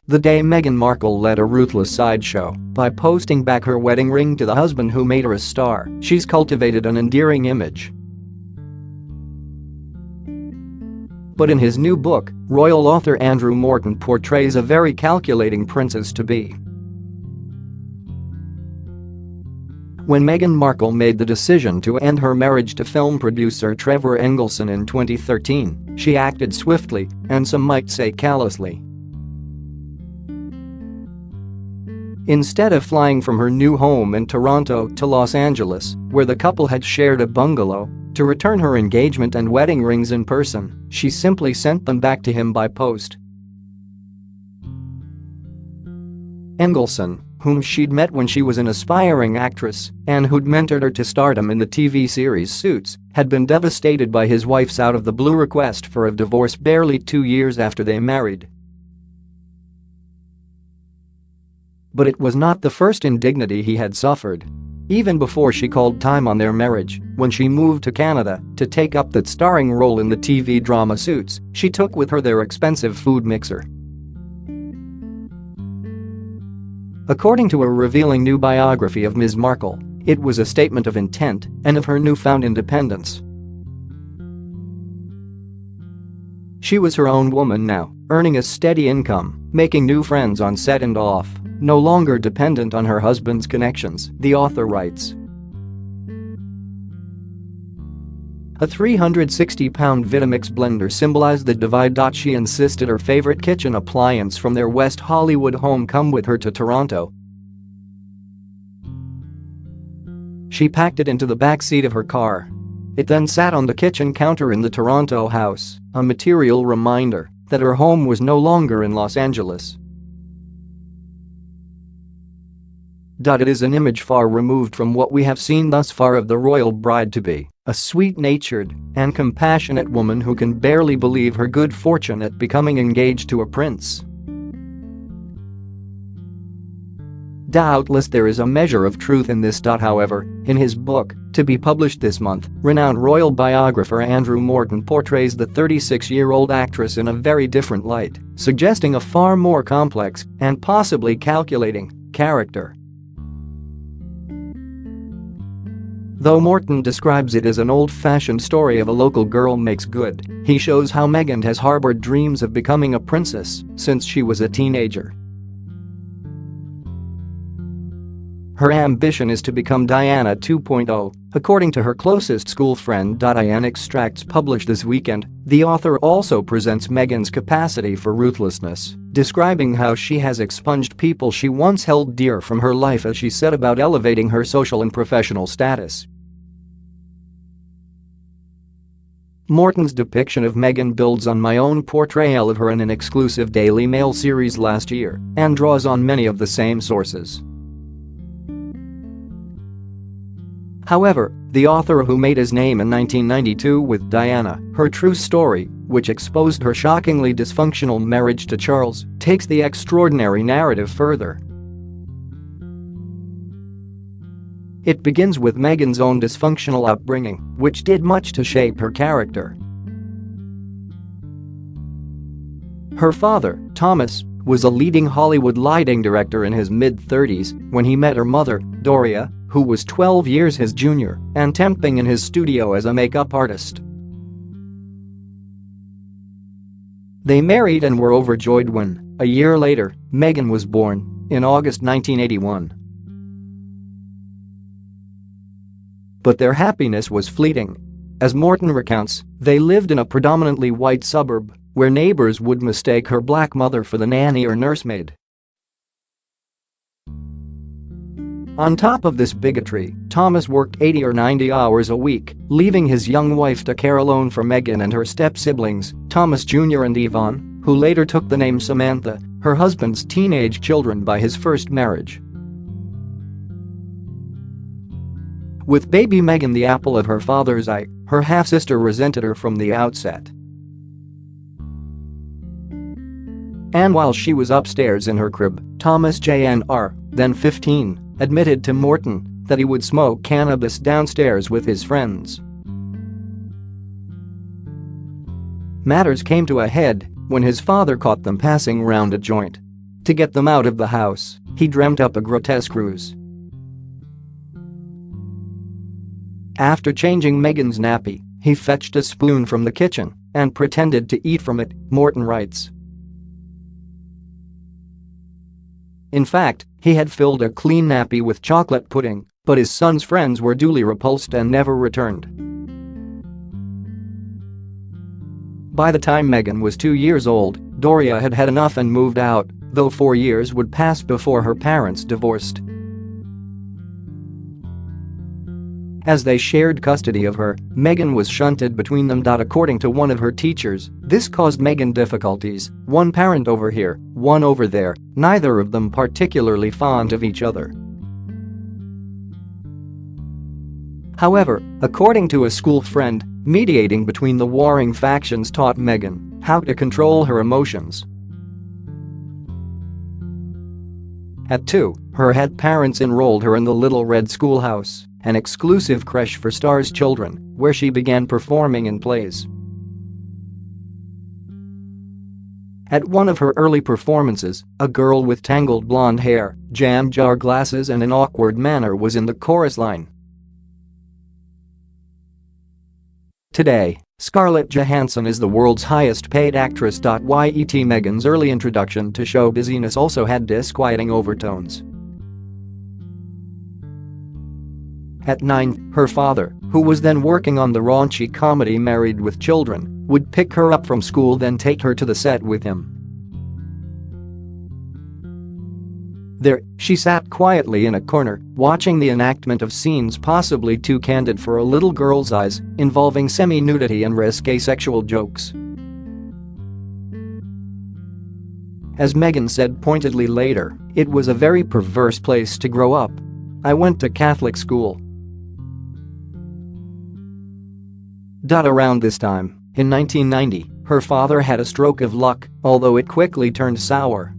The day Meghan Markle led a ruthless sideshow by posting back her wedding ring to the husband who made her a star, she's cultivated an endearing image. But in his new book, royal author Andrew Morton portrays a very calculating princess-to-be. When Meghan Markle made the decision to end her marriage to film producer Trevor Engelson in 2013, she acted swiftly, and some might say callously. Instead of flying from her new home in Toronto to Los Angeles, where the couple had shared a bungalow, to return her engagement and wedding rings in person, she simply sent them back to him by post. Engelson, whom she'd met when she was an aspiring actress and who'd mentored her to stardom in the TV series Suits, had been devastated by his wife's out-of-the-blue request for a divorce barely 2 years after they married. But it was not the first indignity he had suffered. Even before she called time on their marriage, when she moved to Canada to take up that starring role in the TV drama Suits, she took with her their expensive food mixer. According to a revealing new biography of Ms. Markle, it was a statement of intent and of her newfound independence. She was her own woman now, earning a steady income, making new friends on set and off, no longer dependent on her husband's connections, the author writes. A 360-pound Vitamix blender symbolized the divide. She insisted her favorite kitchen appliance from their West Hollywood home come with her to Toronto. She packed it into the back seat of her car. It then sat on the kitchen counter in the Toronto house, a material reminder that her home was no longer in Los Angeles. It is an image far removed from what we have seen thus far of the royal bride-to-be, a sweet-natured and compassionate woman who can barely believe her good fortune at becoming engaged to a prince. Doubtless there is a measure of truth in this. However, in his book, to be published this month, renowned royal biographer Andrew Morton portrays the 36-year-old actress in a very different light, suggesting a far more complex and possibly calculating character. Though Morton describes it as an old-fashioned story of a local girl makes good, he shows how Meghan has harbored dreams of becoming a princess since she was a teenager. Her ambition is to become Diana 2.0, according to her closest school friend. In extracts published this weekend, the author also presents Meghan's capacity for ruthlessness, describing how she has expunged people she once held dear from her life as she set about elevating her social and professional status. Morton's depiction of Meghan builds on my own portrayal of her in an exclusive Daily Mail series last year and draws on many of the same sources. However, the author, who made his name in 1992 with Diana, her true story, which exposed her shockingly dysfunctional marriage to Charles, takes the extraordinary narrative further. It begins with Meghan's own dysfunctional upbringing, which did much to shape her character. Her father, Thomas, was a leading Hollywood lighting director in his mid-30s when he met her mother, Doria, who was 12 years his junior and temping in his studio as a makeup artist. They married and were overjoyed when, a year later, Meghan was born, in August 1981. But their happiness was fleeting. As Morton recounts, they lived in a predominantly white suburb where neighbors would mistake her black mother for the nanny or nursemaid. On top of this bigotry, Thomas worked 80 or 90 hours a week, leaving his young wife to care alone for Meghan and her step-siblings, Thomas Jr. and Yvonne, who later took the name Samantha, her husband's teenage children by his first marriage. With baby Meghan the apple of her father's eye, her half-sister resented her from the outset. And while she was upstairs in her crib, Thomas Jr., then 15, admitted to Morton that he would smoke cannabis downstairs with his friends. Matters came to a head when his father caught them passing round a joint. To get them out of the house, he dreamt up a grotesque ruse. After changing Meghan's nappy, he fetched a spoon from the kitchen and pretended to eat from it, Morton writes. In fact, he had filled a clean nappy with chocolate pudding, but his son's friends were duly repulsed and never returned. By the time Meghan was 2 years old, Doria had had enough and moved out, though 4 years would pass before her parents divorced. As they shared custody of her, Meghan was shunted between them. According to one of her teachers, this caused Meghan difficulties, one parent over here, one over there, neither of them particularly fond of each other. However, according to a school friend, mediating between the warring factions taught Meghan how to control her emotions. At 2, her head parents enrolled her in the Little Red Schoolhouse, an exclusive creche for stars' children, where she began performing in plays. At one of her early performances, a girl with tangled blonde hair, jam jar glasses and an awkward manner was in the chorus line. Today, Scarlett Johansson is the world's highest-paid actress. Yet Meghan's early introduction to show busyness also had disquieting overtones. At 9, her father, who was then working on the raunchy comedy Married with Children, would pick her up from school then take her to the set with him. There, she sat quietly in a corner, watching the enactment of scenes possibly too candid for a little girl's eyes, involving semi-nudity and risque sexual jokes. As Meghan said pointedly later, it was a very perverse place to grow up. I went to Catholic school. Around this time, in 1990, her father had a stroke of luck, although it quickly turned sour.